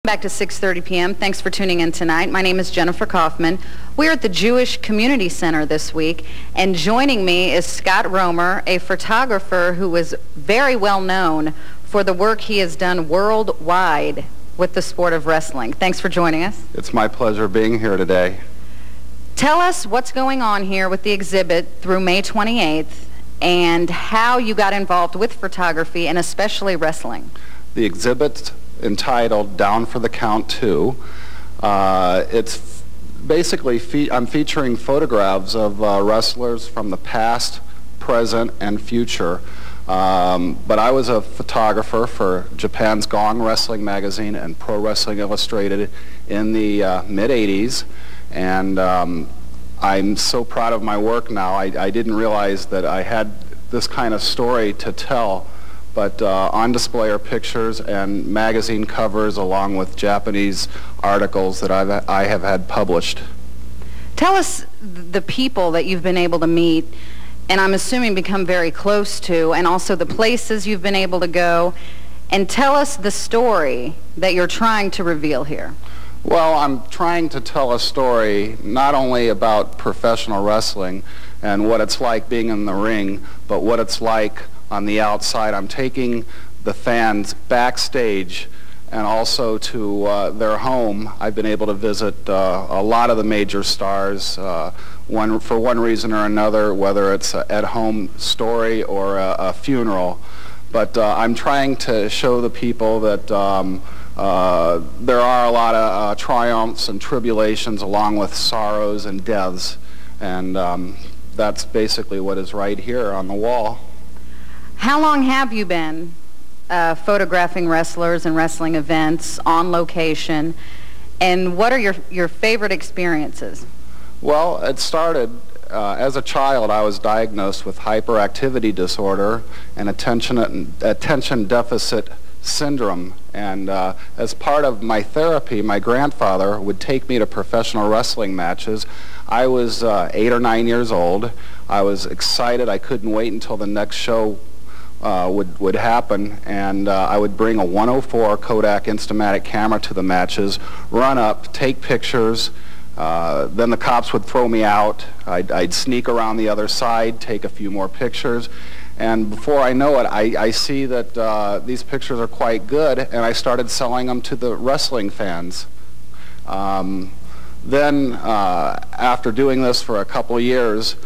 Back to 6:30 p.m. Thanks for tuning in tonight. My name is Jennifer Kaufman. We're at the Jewish Community Center this week, and joining me is Scott Romer, a photographer who is very well known for the work he has done worldwide with the sport of wrestling. Thanks for joining us. It's my pleasure being here today. Tell us what's going on here with the exhibit through May 28th and how you got involved with photography and especially wrestling. The exhibit entitled Down for the Count 2. It's basically, I'm featuring photographs of wrestlers from the past, present, and future. But I was a photographer for Japan's Gong Wrestling Magazine and Pro Wrestling Illustrated in the mid-'80s, and I'm so proud of my work now. I didn't realize that I had this kind of story to tell. But on display are pictures and magazine covers along with Japanese articles that I have had published. Tell us the people that you've been able to meet, and I'm assuming become very close to, and also the places you've been able to go, and tell us the story that you're trying to reveal here. Well, I'm trying to tell a story not only about professional wrestling and what it's like being in the ring, but what it's like on the outside. I'm taking the fans backstage and also to their home. I've been able to visit a lot of the major stars, for one reason or another, whether it's an at-home story or a funeral. But I'm trying to show the people that there are a lot of triumphs and tribulations along with sorrows and deaths, and that's basically what is right here on the wall. How long have you been photographing wrestlers and wrestling events on location, and what are your favorite experiences? Well, it started as a child. I was diagnosed with hyperactivity disorder and attention deficit syndrome, and as part of my therapy, my grandfather would take me to professional wrestling matches. I was 8 or 9 years old. I was excited. I couldn't wait until the next show would happen, and I would bring a 104 Kodak Instamatic camera to the matches, run up, take pictures. Then the cops would throw me out. I'd sneak around the other side, take a few more pictures, and before I know it, I see that these pictures are quite good, and I started selling them to the wrestling fans. Then, after doing this for a couple of years,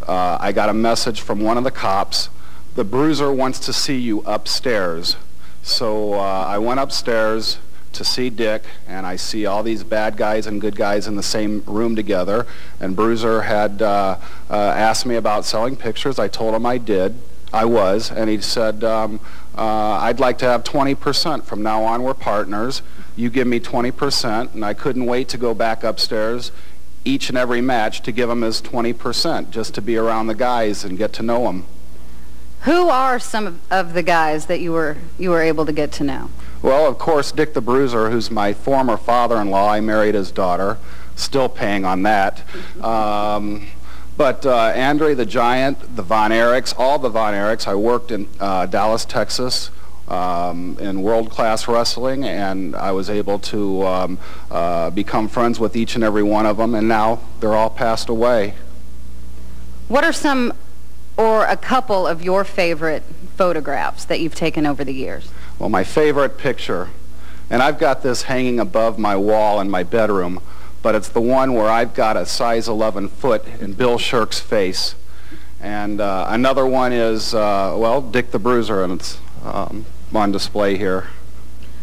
I got a message from one of the cops: "The Bruiser wants to see you upstairs." So I went upstairs to see Dick, and I see all these bad guys and good guys in the same room together, and Bruiser had asked me about selling pictures. I told him I was, and he said, "I'd like to have 20%. From now on, we're partners. You give me 20%, and I couldn't wait to go back upstairs each and every match to give him his 20%, just to be around the guys and get to know them. Who are some of the guys that you were able to get to know? Well, of course, Dick the Bruiser, who's my former father-in-law. I married his daughter, still paying on that. But Andre the Giant, the Von Erichs, all the Von Erichs. I worked in Dallas, Texas, in world-class wrestling, and I was able to become friends with each and every one of them, and now they're all passed away. What are some or a couple of your favorite photographs that you've taken over the years? Well, my favorite picture, and I've got this hanging above my wall in my bedroom, but it's the one where I've got a size 11 foot in Bill Shirk's face. And another one is, well, Dick the Bruiser, and it's on display here.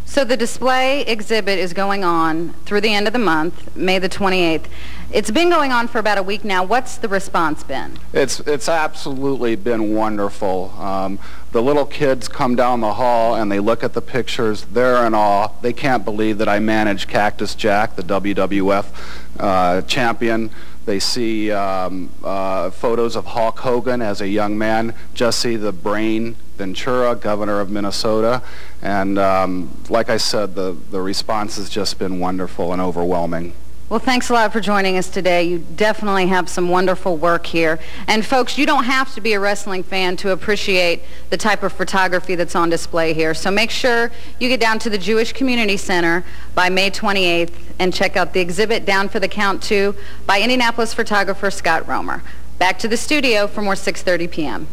So the display exhibit is going on through the end of the month, May the 28th. It's been going on for about a week now. What's the response been? It's absolutely been wonderful. The little kids come down the hall and they look at the pictures. They're in awe. They can't believe that I managed Cactus Jack, the WWF champion. They see photos of Hulk Hogan as a young man, Jesse the Brain Ventura, governor of Minnesota, and like I said, the response has just been wonderful and overwhelming. Well, Well, thanks a lot for joining us today. You definitely have some wonderful work here. And folks, you don't have to be a wrestling fan to appreciate the type of photography that's on display here. So make sure you get down to the Jewish Community Center by May 28th and check out the exhibit Down for the Count 2 by Indianapolis photographer Scott Romer. Back to the studio for more 6:30 p.m.